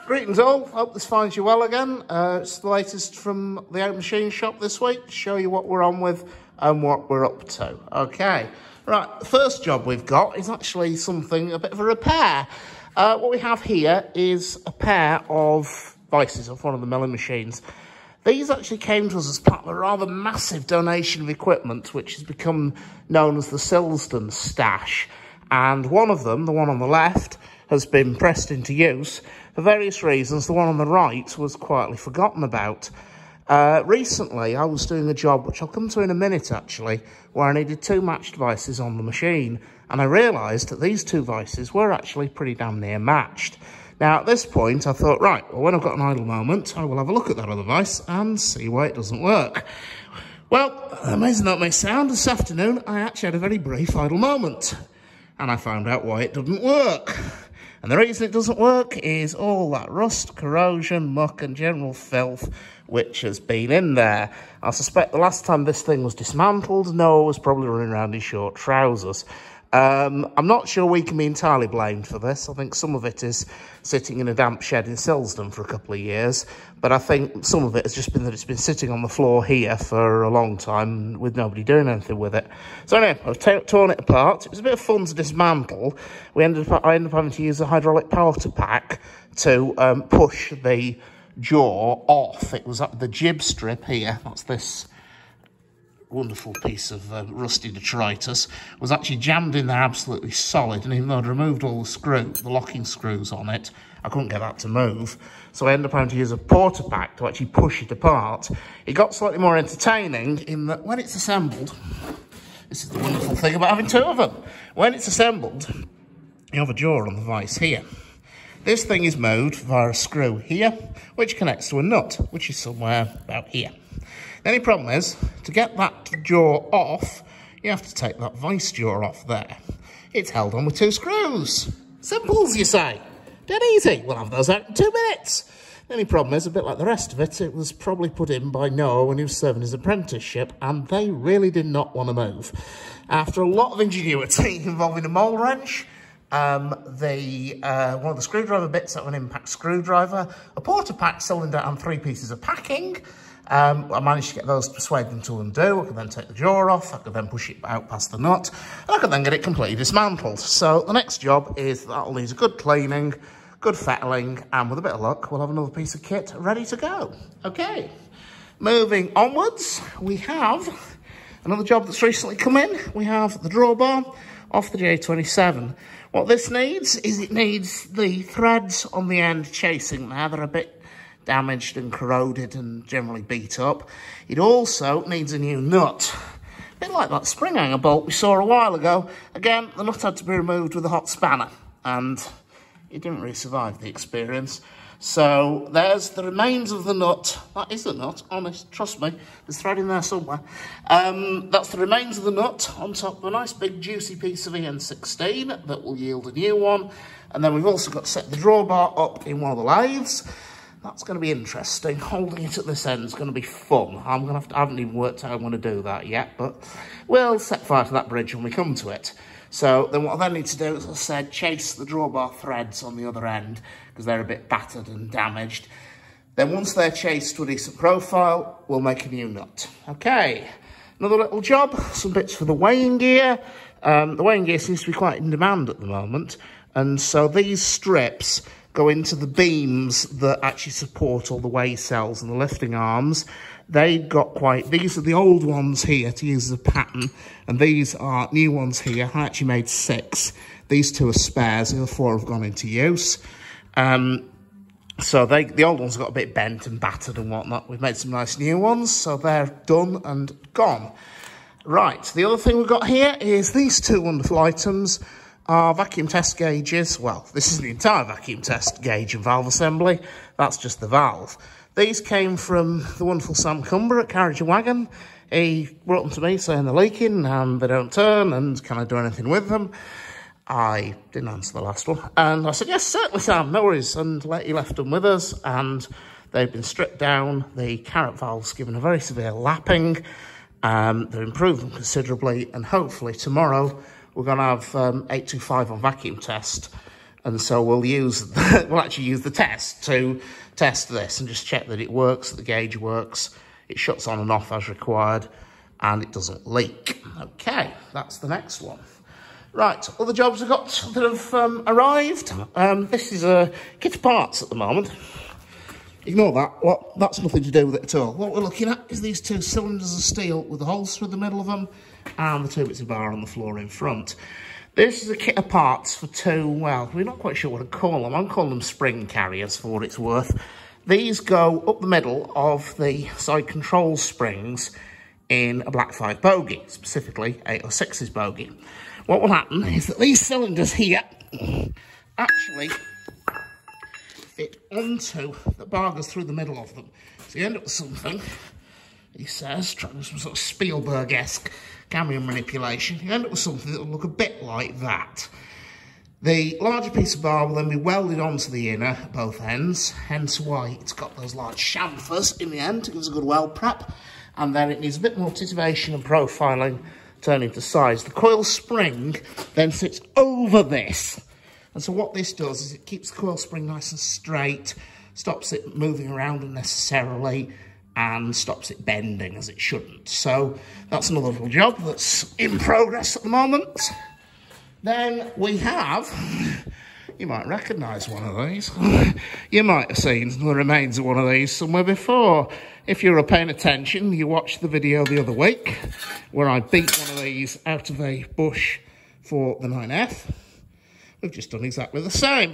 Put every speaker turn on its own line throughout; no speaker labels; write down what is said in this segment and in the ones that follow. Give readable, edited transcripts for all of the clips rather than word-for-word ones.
Greetings all, hope this finds you well again. It's the latest from the Oak Machine Shop this week to show you what we're on with and what we're up to. Okay, right, the first job we've got is actually something, a bit of a repair. What we have here is a pair of vices off one of the milling machines. These actually came to us as part of a rather massive donation of equipment, which has become known as the Silsden stash. And one of them, the one on the left, has been pressed into use. For various reasons, the one on the right was quietly forgotten about. Recently, I was doing a job, which I'll come to in a minute actually, where I needed two matched vices on the machine. And I realised that these two vices were actually pretty damn near matched. Now, at this point, I thought, right, well, when I've got an idle moment, I will have a look at that other vice and see why it doesn't work. Well, amazing that may sound, this afternoon, I actually had a very brief idle moment. And I found out why it doesn't work. And the reason it doesn't work is all that rust, corrosion, muck and general filth which has been in there. I suspect the last time this thing was dismantled, Noah was probably running around in short trousers. I'm not sure we can be entirely blamed for this. I think some of it is sitting in a damp shed in Silsden for a couple of years, but I think some of it has just been that it's been sitting on the floor here for a long time with nobody doing anything with it. So anyway, I've torn it apart. It was a bit of fun to dismantle. I ended up having to use a hydraulic powder pack to push the jaw off. It was up the jib strip here. That's this wonderful piece of rusty detritus, was actually jammed in there absolutely solid, and even though I'd removed all the locking screws on it, I couldn't get that to move. So I ended up having to use a porter pack to actually push it apart. It got slightly more entertaining in that when it's assembled, this is the wonderful thing about having two of them, when it's assembled, you have a jaw on the vice here. This thing is moved via a screw here, which connects to a nut, which is somewhere about here. The only problem is, to get that jaw off, you have to take that vice jaw off there. It's held on with two screws. Simple, as you say. Dead easy. We'll have those out in 2 minutes. The only problem is, a bit like the rest of it, it was probably put in by Noah when he was serving his apprenticeship, and they really did not want to move. After a lot of ingenuity involving a mole wrench, one of the screwdriver bits out of an impact screwdriver, a porter pack cylinder and 3 pieces of packing. I managed to get those to persuade them to undo. I could then take the jaw off, I could then push it out past the nut, and I could then get it completely dismantled. So the next job is that'll need a good cleaning, good fettling, and with a bit of luck, we'll have another piece of kit ready to go. Okay, moving onwards, we have another job that's recently come in. We have the drawbar off the J27. What this needs is it needs the threads on the end chasing there. They're a bit damaged and corroded and generally beat up. It also needs a new nut. A bit like that spring hanger bolt we saw a while ago. Again, the nut had to be removed with a hot spanner, and it didn't really survive the experience. So there's the remains of the nut. That is the nut, honest, trust me. There's thread in there somewhere. That's the remains of the nut on top of a nice big juicy piece of EN16 that will yield a new one. And then we've also got to set the drawbar up in one of the lathes. That's going to be interesting. Holding it at this end is going to be fun. I haven't even worked out how I'm going to do that yet, but we'll set fire to that bridge when we come to it. So then what I then need to do, as I said, chase the drawbar threads on the other end, because they're a bit battered and damaged. Then once they're chased to a decent profile, we'll make a new nut. Okay, another little job, some bits for the weighing gear. The weighing gear seems to be quite in demand at the moment, and so these strips go into the beams that actually support all the weigh cells and the lifting arms. These are the old ones here to use as a pattern, and these are new ones here. I actually made 6. These 2 are spares, the other 4 have gone into use. So the old ones got a bit bent and battered and whatnot. We've made some nice new ones, so they're done and gone. Right, the other thing we've got here is these 2 wonderful items. Our vacuum test gauges. Well, this is the entire vacuum test gauge and valve assembly. That's just the valve. These came from the wonderful Sam Cumber at Carriage and Wagon. He brought them to me saying they're leaking and they don't turn and can I do anything with them? I didn't answer the last one. And I said, yes, certainly, Sam, no worries. And he left them with us, and they've been stripped down. The carrot valve's given a very severe lapping. They've improved them considerably, and hopefully tomorrow we're going to have 825 on vacuum test. And so we'll actually use the test to test this and just check that it works, that the gauge works, it shuts on and off as required, and it doesn't leak. Okay, that's the next one. Right, other jobs I've got that have arrived. This is a kit of parts at the moment. Ignore that. Well, that's nothing to do with it at all. What we're looking at is these two cylinders of steel with the holes through the middle of them and the two bits of bar on the floor in front. This is a kit of parts for two, well, we're not quite sure what to call them. I'm calling them spring carriers for what it's worth. These go up the middle of the side control springs in a black 5 bogie, specifically 806's bogie. What will happen is that these cylinders here actually fit onto the bar goes through the middle of them. So you end up with something, he says, trying some sort of Spielberg-esque camera manipulation, you end up with something that will look a bit like that. The larger piece of bar will then be welded onto the inner at both ends, hence why it's got those large chamfers in the end to give us a good weld prep, and then it needs a bit more titivation and profiling, turning to size. The coil spring then sits over this, and so what this does is it keeps the coil spring nice and straight, stops it moving around unnecessarily, and stops it bending as it shouldn't. So that's another little job that's in progress at the moment. Then we have, you might recognise one of these. You might have seen the remains of one of these somewhere before. If you were paying attention, you watched the video the other week where I beat one of these out of a bush for the 9F. We've just done exactly the same.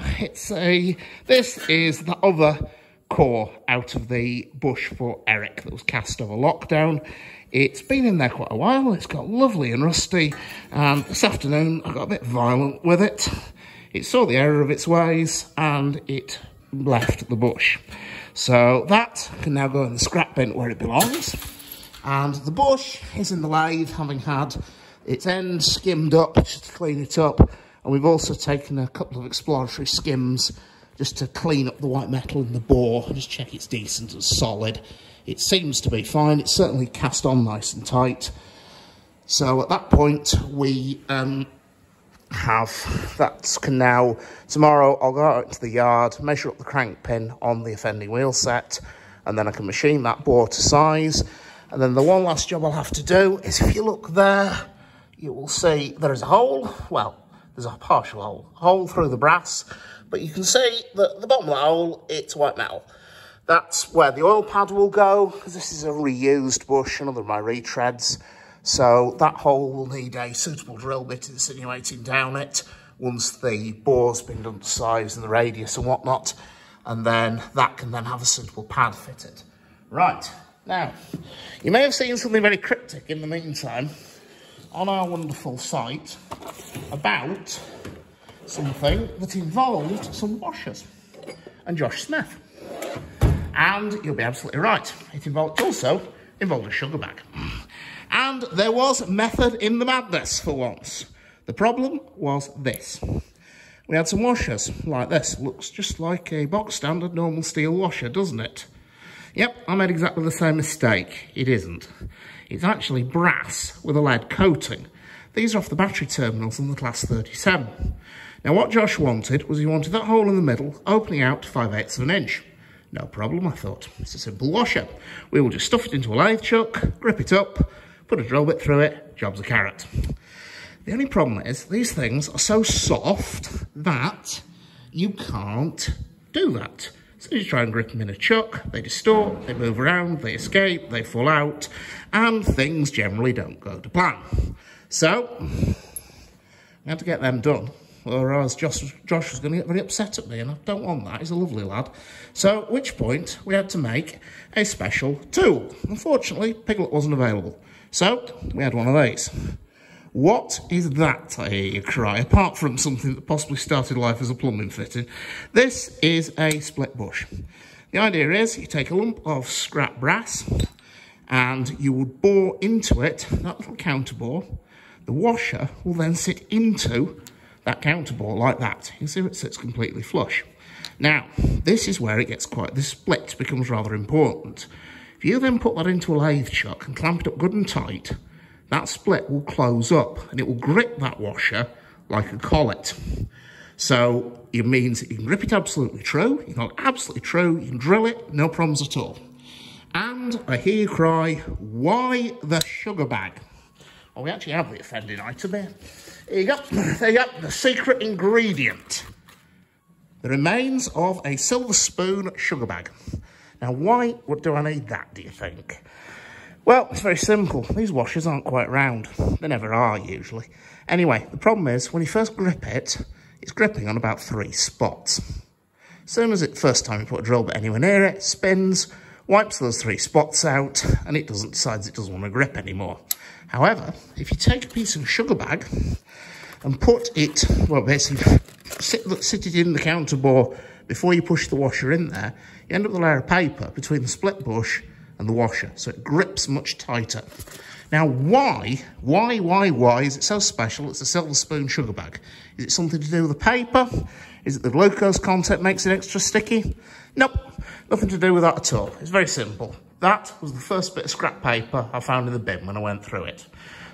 This is the other core out of the bush for Eric that was cast over lockdown. It's been in there quite a while. It's got lovely and rusty, and this afternoon I got a bit violent with it. It saw the error of its ways and it left the bush. So that can now go in the scrap bin where it belongs. And the bush is in the lathe, having had its end skimmed up just to clean it up. And we've also taken a couple of exploratory skims just to clean up the white metal in the bore and just check it's decent and solid. It seems to be fine. It's certainly cast on nice and tight. So at that point, we have that can now, tomorrow I'll go out into the yard, measure up the crank pin on the offending wheel set, and then I can machine that bore to size. And then the one last job I'll have to do is, if you look there, you will see there is a hole. Well, there's a partial hole through the brass, but you can see that the bottom of the hole, it's white metal. That's where the oil pad will go, because this is a reused bush, another of my retreads. So that hole will need a suitable drill bit insinuating down it once the bore's been done to size and the radius and whatnot. And then that can then have a suitable pad fitted. Right, now, you may have seen something very cryptic in the meantime on our wonderful site about something that involved some washers and Josh Smith. And you'll be absolutely right. It also involved a sugar bag. And there was method in the madness for once. The problem was this. We had some washers like this. Looks just like a box standard normal steel washer, doesn't it? Yep, I made exactly the same mistake. It isn't. It's actually brass with a lead coating. These are off the battery terminals on the Class 37. Now what Josh wanted was he wanted that hole in the middle opening out to 5/8 of an inch. No problem, I thought. It's a simple washer. We will just stuff it into a lathe chuck, grip it up, put a drill bit through it, job's a carrot. The only problem is these things are so soft that you can't do that. So you try and grip them in a chuck, they distort, they move around, they escape, they fall out, and things generally don't go to plan. So, we had to get them done, or else Josh was going to get very upset at me, and I don't want that. He's a lovely lad. So, at which point, we had to make a special tool. Unfortunately, Piglet wasn't available. So, we had one of these. What is that, I hear you cry, apart from something that possibly started life as a plumbing fitting? This is a split bush. The idea is you take a lump of scrap brass and you would bore into it, that little counter bore. The washer will then sit into that counter bore like that. You can see it sits completely flush. Now, this is where it gets this split becomes rather important. If you then put that into a lathe chuck and clamp it up good and tight, that split will close up and it will grip that washer like a collet. So it means you can grip it absolutely true, you know, absolutely true, you can drill it, no problems at all. And I hear you cry, why the sugar bag? Well, we actually have the offending item here. Here you go, there you go, the secret ingredient. The remains of a silver spoon sugar bag. Now, why do I need that, do you think? Well, it's very simple. These washers aren't quite round. They never are, usually. Anyway, the problem is, when you first grip it, it's gripping on about 3 spots. As soon as first time you put a drill bit anywhere near it, spins, wipes those 3 spots out, and it decides it doesn't want to grip anymore. However, if you take a piece of sugar bag and put it, well, basically, sit it in the counter bore before you push the washer in there, you end up with a layer of paper between the split bush and the washer, so it grips much tighter. Now, why is it so special? It's a silver spoon sugar bag. Is it something to do with the paper? Is it the glucose content makes it extra sticky? Nope, nothing to do with that at all. It's very simple. That was the first bit of scrap paper I found in the bin when I went through it.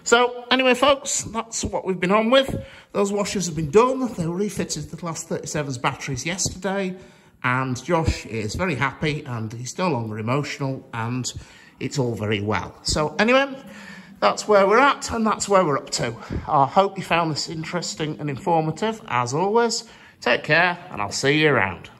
So, anyway, folks, that's what we've been on with. Those washers have been done. They were refitted to the last 37's batteries yesterday. And Josh is very happy and he's no longer emotional and it's all very well. So, anyway, that's where we're at and that's where we're up to. I hope you found this interesting and informative. As always, take care and I'll see you around.